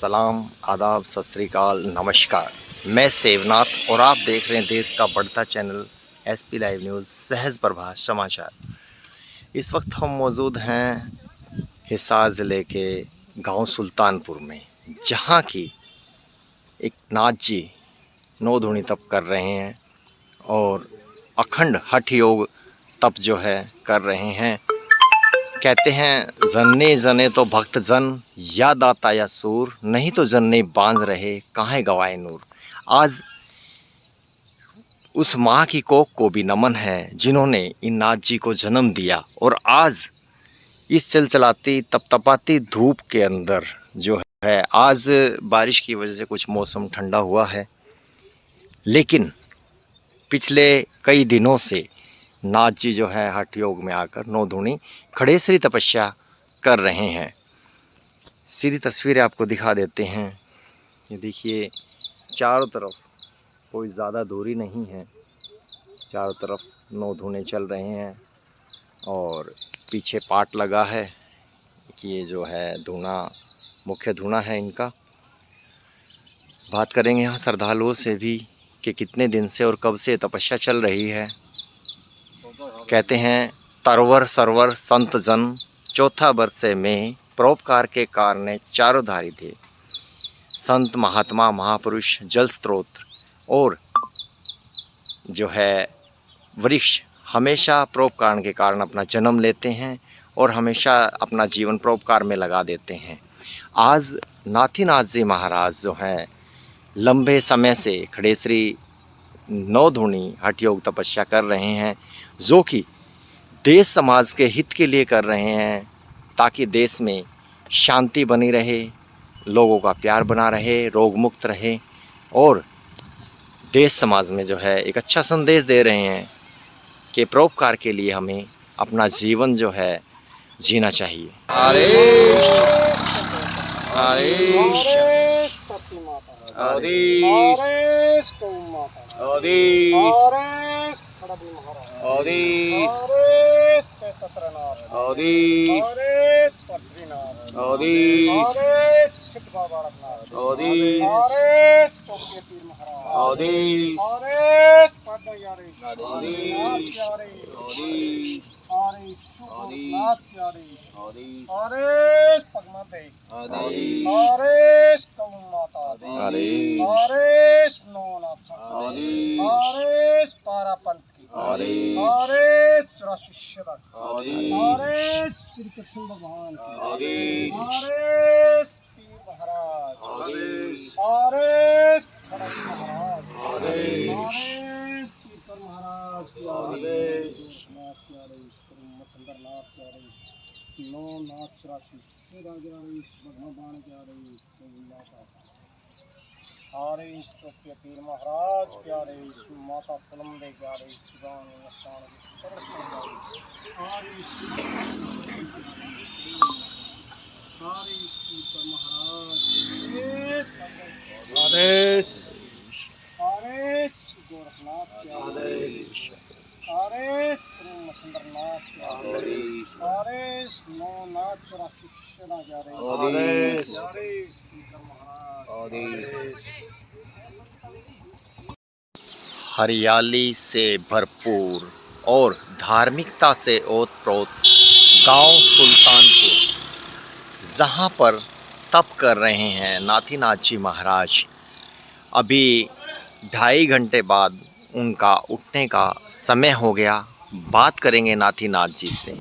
सलाम, आदाब, सत श्री अकाल, नमस्कार। मैं सेवनाथ और आप देख रहे हैं देश का बढ़ता चैनल एसपी लाइव न्यूज़ सहज प्रभात समाचार। इस वक्त हम मौजूद हैं हिसार ज़िले के गांव सुल्तानपुर में, जहां की एक नाथ जी 9 धूनी तप कर रहे हैं और अखंड हठ योग तप जो है कर रहे हैं। कहते हैं जन्ने जने तो भक्त जन, या दाता या सूर, नहीं तो जन्ने बांझ रहे काहे गवाए नूर। आज उस माँ की कोख को भी नमन है जिन्होंने इन नाथ जी को जन्म दिया। और आज इस चलचलाती तपतपाती धूप के अंदर जो है, आज बारिश की वजह से कुछ मौसम ठंडा हुआ है, लेकिन पिछले कई दिनों से नाथ जी जो है हठ योग में आकर 9 धूनी खड़ेसरी तपस्या कर रहे हैं। सीधी तस्वीरें आपको दिखा देते हैं। ये देखिए, चारों तरफ कोई ज़्यादा दूरी नहीं है, चारों तरफ 9 धूने चल रहे हैं और पीछे पाट लगा है कि ये जो है धूना मुख्य धूना है इनका। बात करेंगे यहाँ श्रद्धालुओं से भी कि कितने दिन से और कब से तपस्या चल रही है। कहते हैं तरवर सरवर संत जन, चौथा वर्षे में परोपकार के कारण चारों धारी थे। संत महात्मा महापुरुष जल स्रोत और जो है वृक्ष हमेशा परोपकार के कारण अपना जन्म लेते हैं और हमेशा अपना जीवन परोपकार में लगा देते हैं। आज नाथीनाथ जी महाराज जो हैं लंबे समय से खड़ेसरी 9 धूनी हठ योग तपस्या कर रहे हैं, जो कि देश समाज के हित के लिए कर रहे हैं, ताकि देश में शांति बनी रहे, लोगों का प्यार बना रहे, रोग मुक्त रहे और देश समाज में जो है एक अच्छा संदेश दे रहे हैं कि परोपकार के लिए हमें अपना जीवन जो है जीना चाहिए। श्री कृष्ण भगवान महाराज, पीर महाराज प्यारे, माता पुलंदे प्यारे, गोरखनाथ हरियाली से भरपूर और धार्मिकता से ओतप्रोत गांव सुल्तानपुर, जहां पर तप कर रहे हैं नाथीनाथ जी महाराज। अभी 2.5 घंटे बाद उनका उठने का समय हो गया। बात करेंगे नाथीनाथ जी से।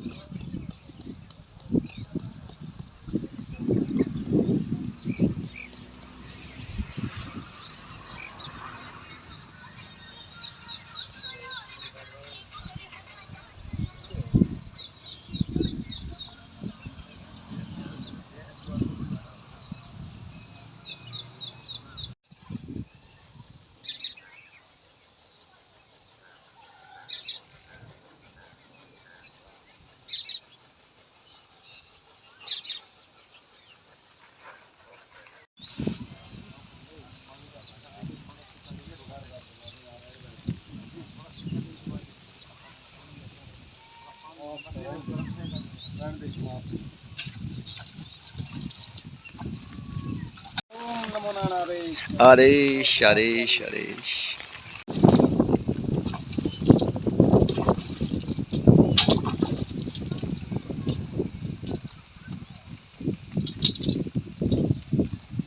मनाना रे आदेश आदेश आदेश।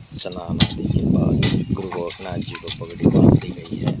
स्नान आदि के बाद गुरु गोरखनाथ जी को पगड़ी बांध दी गई है।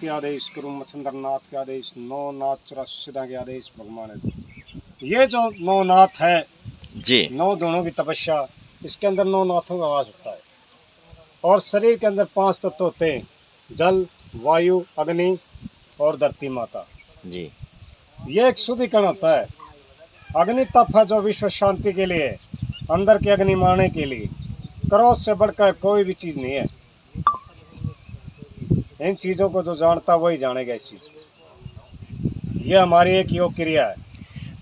के आदेश गुरु मच्छिंद्र नाथ के आदेश, नौ नाथ 84 के आदेश भगवान है। ये जो नौ नाथ है जी, नौ दोनों की तपस्या, इसके अंदर नौ नाथों का वास होता है। और शरीर के अंदर 5 तत्व होते हैं, जल, वायु, अग्नि और धरती माता जी। ये एक शुद्धिकरण होता है। अग्नि तप है जो विश्व शांति के लिए, अंदर की अग्नि मारने के लिए। क्रोध से बढ़कर कोई भी चीज नहीं है। इन चीजों को जो जानता वही जानेगा इस चीज। ये हमारी एक योग क्रिया है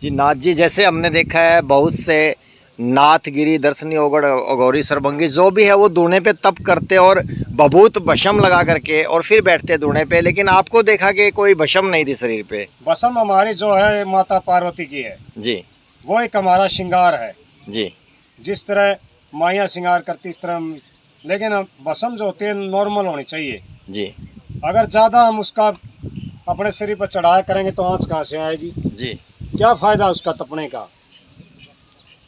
जी। नाथ जी, जैसे हमने देखा है बहुत से नाथगिरी, दर्शनी, ओगढ़, अघोरी, सरभंगी जो भी है वो दूने पे तप करते और भभूत भस्म लगा करके और फिर बैठते दूने पे, लेकिन आपको देखा कि कोई भस्म नहीं थी शरीर पे। भस्म हमारी जो है माता पार्वती की है जी वो एक हमारा श्रृंगार है जी जिस तरह माया श्रृंगार करती इस तरह लेकिन भस्म जो होती है नॉर्मल होनी चाहिए जी अगर ज़्यादा हम उसका अपने शरीर पर चढ़ाया करेंगे तो आँच कहाँ से आएगी। जी। क्या फ़ायदा उसका तपने का।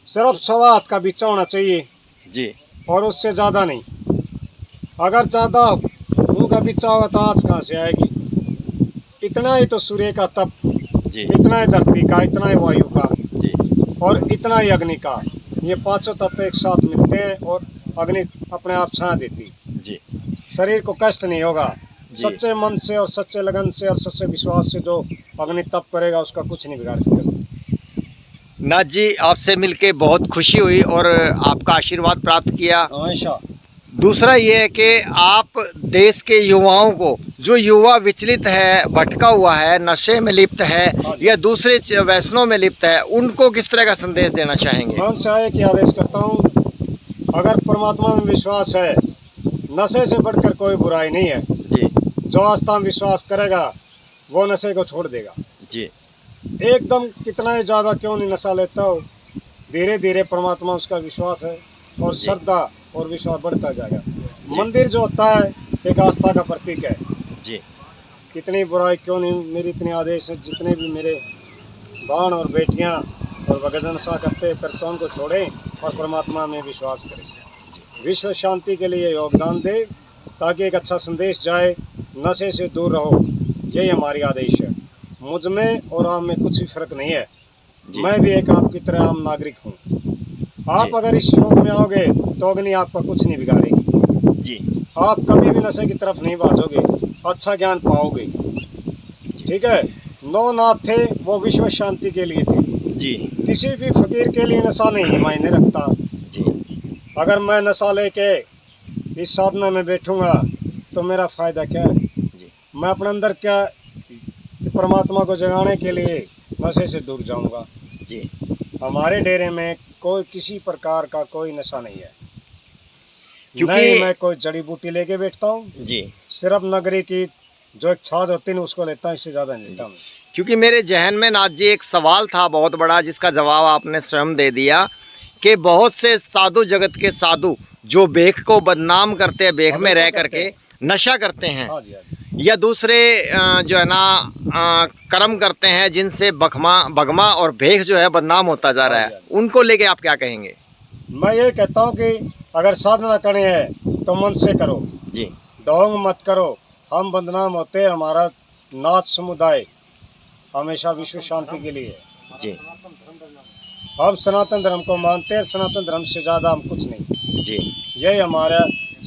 सिर्फ 1.25 हाथ का बिच्चा होना चाहिए जी और उससे ज़्यादा नहीं। अगर ज़्यादा उनका बिच्चा होगा तो आँच कहाँ से आएगी। इतना ही तो सूर्य का तप जी, इतना ही धरती का, इतना ही वायु का जी और इतना ही अग्नि का। ये 5 तत्व एक साथ मिलते हैं और अग्नि अपने आप छाया देती। जी। शरीर को कष्ट नहीं होगा। जी। सच्चे मन से और सच्चे लगन से और सच्चे विश्वास से जो अग्नि तप करेगा उसका कुछ नहीं बिगाड़ सकेगा। नाथ जी, आपसे मिलके बहुत खुशी हुई और आपका आशीर्वाद प्राप्त किया। हमेशा दूसरा ये है कि आप देश के युवाओं को, जो युवा विचलित है, भटका हुआ है, नशे में लिप्त है या दूसरे व्यसनों में लिप्त है, उनको किस तरह का संदेश देना चाहेंगे? मैं उनसे एक आदेश करता हूँ, अगर परमात्मा में विश्वास है, नशे से बढ़कर कोई बुराई नहीं है जी। जो आस्था में विश्वास करेगा वो नशे को छोड़ देगा जी। एकदम। कितना ही ज़्यादा क्यों नहीं नशा लेता हो, धीरे धीरे परमात्मा उसका विश्वास है और श्रद्धा और विश्वास बढ़ता जाएगा। मंदिर जो होता है एक आस्था का प्रतीक है जी। कितनी बुराई क्यों नहीं, मेरी इतने आदेश है, जितने भी मेरे बाण और बेटियां और भगत नशा करते फिर उनको छोड़ें और परमात्मा में विश्वास करें। विश्व शांति के लिए योगदान दे ताकि एक अच्छा संदेश जाए। नशे से दूर रहो, यही हमारी आदेश है। मुझ में और आप में कुछ भी फर्क नहीं है। मैं भी एक आपकी तरह आम नागरिक हूँ। आप अगर इस योग में आओगे तो अग्नि आपका कुछ नहीं बिगाड़ेगी जी। आप कभी भी नशे की तरफ नहीं भागोगे, अच्छा ज्ञान पाओगे। ठीक है। 9 नाथ थे वो विश्व शांति के लिए थे जी। किसी भी फकीर के लिए नशा नहीं मायने रखता जी। अगर मैं नशा लेके इस साधना में बैठूंगा तो मेरा फ़ायदा क्या है जी। मैं अपने अंदर क्या कि परमात्मा को जगाने के लिए नशे से दूर जाऊंगा जी। हमारे डेरे में कोई किसी प्रकार का कोई नशा नहीं है क्योंकि नहीं मैं कोई जड़ी बूटी लेके बैठता हूँ जी। सिर्फ नगरी की जो एक छाछ होती है उसको लेता हूँ, इससे ज़्यादा नहीं लेता हूँ। क्योंकि मेरे जहन में नाथ जी एक सवाल था बहुत बड़ा जिसका जवाब आपने स्वयं दे दिया कि बहुत से साधु, जगत के साधु जो बेख को बदनाम करते हैं, बेख में रह करके नशा करते हैं हाँ जी, हाँ जी। या दूसरे जो है ना कर्म करते हैं जिनसे भगमा और भेख जो है बदनाम होता जा रहा है, उनको लेके आप क्या कहेंगे? मैं ये कहता हूँ कि अगर साधना करनी है तो मन से करो जी। ढोंग मत करो। हम बदनाम होते हैं, हमारा नाथ समुदाय हमेशा विश्व शांति के लिए जी। हम सनातन धर्म को मानते हैं, सनातन धर्म से ज़्यादा हम कुछ नहीं। जी यही हमारा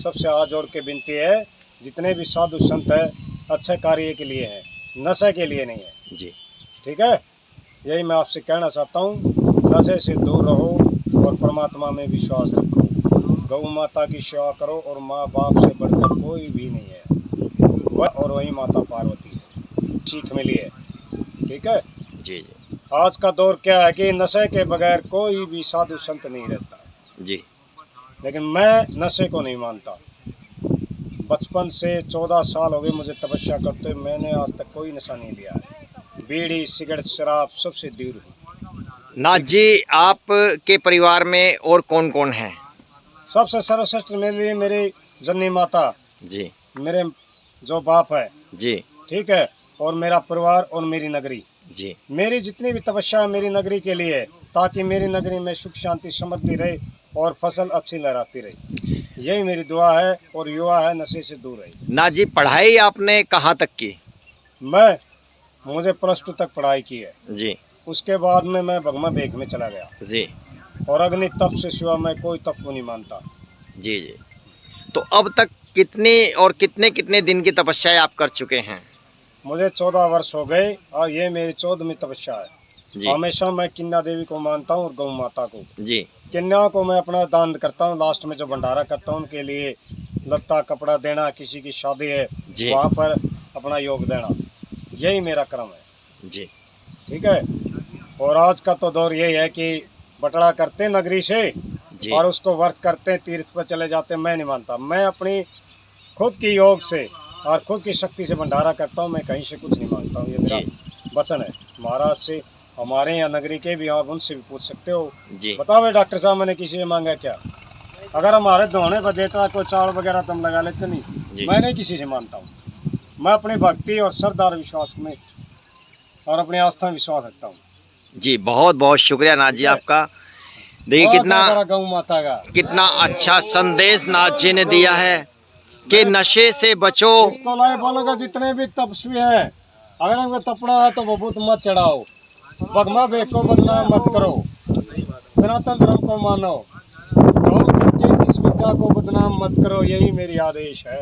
सबसे हाथ जोड़ के विनती है, जितने भी साधु संत है अच्छे कार्य के लिए हैं, नशे के लिए नहीं है। जी ठीक है, यही मैं आपसे कहना चाहता हूँ, नशे से दूर रहो और परमात्मा में विश्वास रखो, गौ माता की सेवा करो, और माँ बाप से बढ़कर कोई भी नहीं है, वह और वही माता पार्वती है, सीख मिली है। ठीक है, जी जी आज का दौर क्या है कि नशे के बगैर कोई भी साधु संत नहीं रहता, जी लेकिन मैं नशे को नहीं मानता। बचपन से 14 साल हो गए मुझे तपस्या करते हुए, मैंने आज तक कोई नशा नहीं लिया है। बीड़ी सिगरेट शराब सबसे दूर हूँ। नाथ जी, आप के परिवार में और कौन कौन है? सबसे सर्वश्रेष्ठ मेरे लिए मेरी जननी माता, जी मेरे जो बाप है, जी ठीक है, और मेरा परिवार और मेरी नगरी। जी मेरी जितनी भी तपस्या है मेरी नगरी के लिए है, ताकि मेरी नगरी में सुख शांति समृद्धि रहे और फसल अच्छी लहराती रहे। यही मेरी दुआ है, और युवा है नशे से दूर रहे। नाथ जी, पढ़ाई आपने कहाँ तक की? मुझे +2 तक पढ़ाई की है। जी उसके बाद में मैं भगमा बेख में चला गया, जी और अग्नि तप से सिवा मैं कोई तप को नहीं मानता। जी जी तो अब तक कितने कितने दिन की तपस्या आप कर चुके हैं? मुझे 14 वर्ष हो गए, और ये मेरी 14वीं तपस्या है। जी हमेशा मैं किन्ना देवी को मानता हूँ और गौ माता को। जी कन्याओं को मैं अपना दान करता हूँ, लास्ट में जो भंडारा करता हूँ उनके लिए लत्ता कपड़ा देना, किसी की शादी है जी वहाँ पर अपना योग देना, यही मेरा क्रम है। जी ठीक है, और आज का तो दौर यही है कि बटड़ा करते नगरी से जी और उसको वर्त करते, तीर्थ पर चले जाते। मैं नहीं मानता, मैं अपनी खुद की योग से और खुद की शक्ति से भंडारा करता हूँ, मैं कहीं से कुछ नहीं मांगता हूँ। ये मेरा वचन है महाराज से, हमारे यहाँ नगरी के भी, आप उनसे भी पूछ सकते हो। जी बताओ भाई डॉक्टर साहब, मैंने किसी से मांगा क्या? अगर हमारे धोने पर देता कोई चावल वगैरह तुम लगा लेते नहीं। मैं नहीं किसी से मानता हूँ, मैं अपनी भक्ति और श्रद्धा और विश्वास में और अपनी आस्था में विश्वास रखता हूँ। जी, बहुत बहुत शुक्रिया नाथ जी आपका। देखिए गौ माता का कितना अच्छा संदेश नाथ जी ने दिया है कि नशे से बचो। इसको लाए बोलोगे जितने भी तपस्वी हैं, अगर उनको तपना है तो बबूत मत चढ़ाओ, भगमा बेख को बदनाम मत करो, सनातन धर्म को मानो, ढोल करके इस विद्या को बदनाम मत करो, यही मेरी आदेश है।